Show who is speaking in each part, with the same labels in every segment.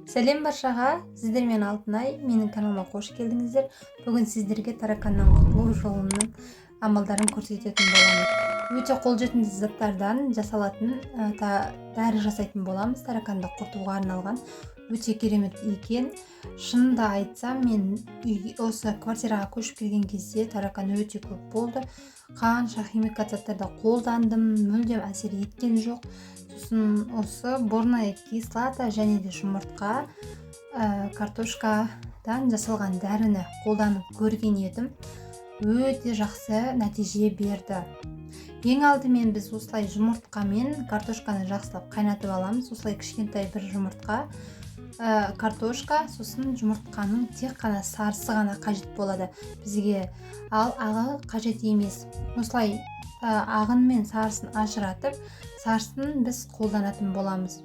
Speaker 1: Сәлем баршаға, сіздермен Алтынай, менің каналыма қош келдіңіздер. Бүгін сіздерге тараканнан құтылу жолының амалдарын көрсететін боламын. Өте қолжетімді заттардан жасалатын дәрі жасайтын боламыз. Тараканды құртуға арналған өте керемет екен. Шынымды айтсам, мен осы квартираға көшіп келген кезде таракан өте көп болды. Қанша химикат заттарды қолдандым, мүлдем әсер еткен жоқ. Сосын осы борная кислота және де жұмыртқа, картошкадан жасалған дәріні қолданып көрген едім. Өте жақсы нәтиже берді. Ең алдымен біз осылай жұмыртқа мен картошканы жақсылап қайнатып аламыз. Осылай кішкентай бір жұмыртқа, картошка, сосын жұмыртқаның тек қана сарысы ғана қажет болады бізге, ал ағы қажет емес. Осылай ағын мен сарысын ажыратып, сарысын біз қолданатын боламыз.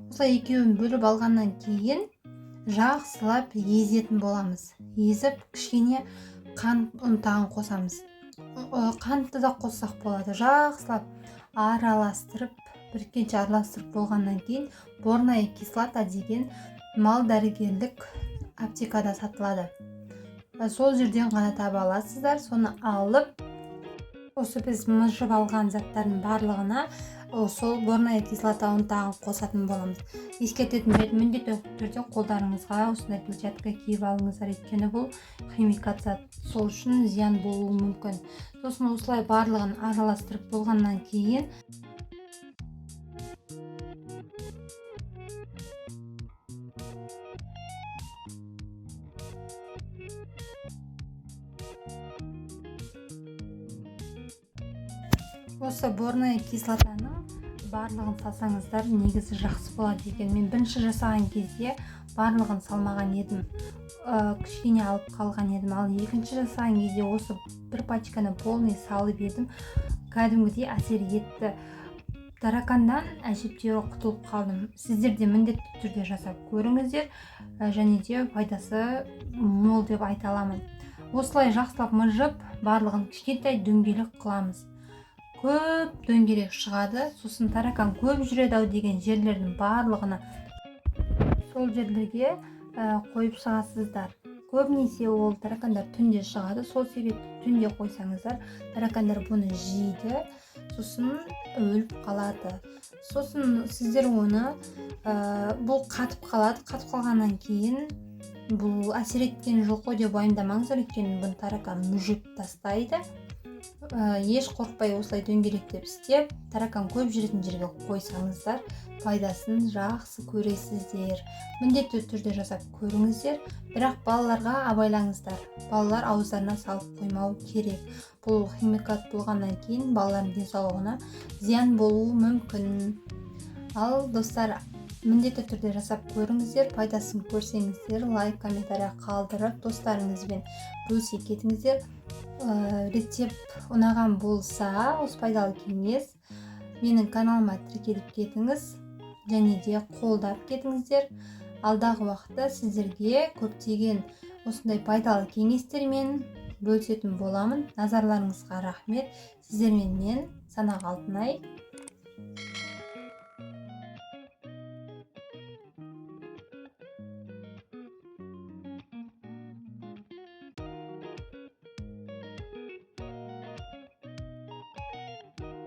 Speaker 1: Осылай екеуін бөліп алғаннан кейін жақсылап езетін боламыз. Езіп, кішкене қант ұнтағын қосамыз. Қантты да қоссақ болады. Жақсылап араластырып, біркенше араластырып болғаннан кейін борная кислота деген мал дәрігерлік аптекада сатылады. Сол жерден ғана таба аласыздар. Соны алып, осы біз мыжып алған заттардың барлығына сол борная кислота ұнтағын қосатын боламыз. Ескертетін жайт, міндетті түрде қолдарыңызға осындай перчатка киіп алыңыздар, өйткені бұл химикат зат, сол үшін зиян болуы мүмкін. Сосын осылай барлығын араластырып болғаннан кейін осы борная кислотаның барлығын салсаңыздар негізі жақсы болады екен. Мен бірінші жасаған кезде барлығын салмаған едім, кішкене алып қалған едім, ал екінші жасаған кезде осы бір пачканы полный салып едім, кәдімгідей әсер етті. Таракандан әжептәуір құтылып қалдым. Сіздер де міндетті түрде жасап көріңіздер, және де пайдасы мол деп айта аламын. Осылай жақсылап мыжып, барлығын кішкентай дөңгелек қыламыз. Көп дөңгелек шығады. Сосын таракан көп жүреді ау деген жерлердің барлығына сол жерлерге қойып шығасыздар. Көбінесе ол таракандар түнде шығады. Сол себепті түнде қойсаңыздар, таракандар бұны жейді, сосын өліп қалады. Сосын сіздер оны бұл қатып қалады. Қатып қалғаннан кейін бұл әсер еткен жоқ қой деп уайымдамаңыздар, өйткені бұны таракан мүжіп тастайды. Еш қорықпай осылай дөңгелектеп істеп, таракан көп жүретін жерге қойсаңыздар, пайдасын жақсы көресіздер. Міндетті түрде жасап көріңіздер, бірақ балаларға абайлаңыздар. Балалар ауыздарына салып қоймау керек. Бұл химикат болғаннан кейін балалардың денсаулығына зиян болуы мүмкін. Ал достар, міндетті түрде жасап көріңіздер, пайдасын көрсеңіздер, лайк, комментария қалдырып, достарыңызбен бөлісе кетіңіздер. Рецепт ұнаған болса, осы пайдалы кеңес, менің каналыма тіркеліп кетіңіз, және де қолдап кетіңіздер. Алдағы уақытта сіздерге көптеген осындай пайдалы кеңестермен бөлісетін боламын. Назарларыңызға рахмет. Сіздермен мен Санақ Алтынай.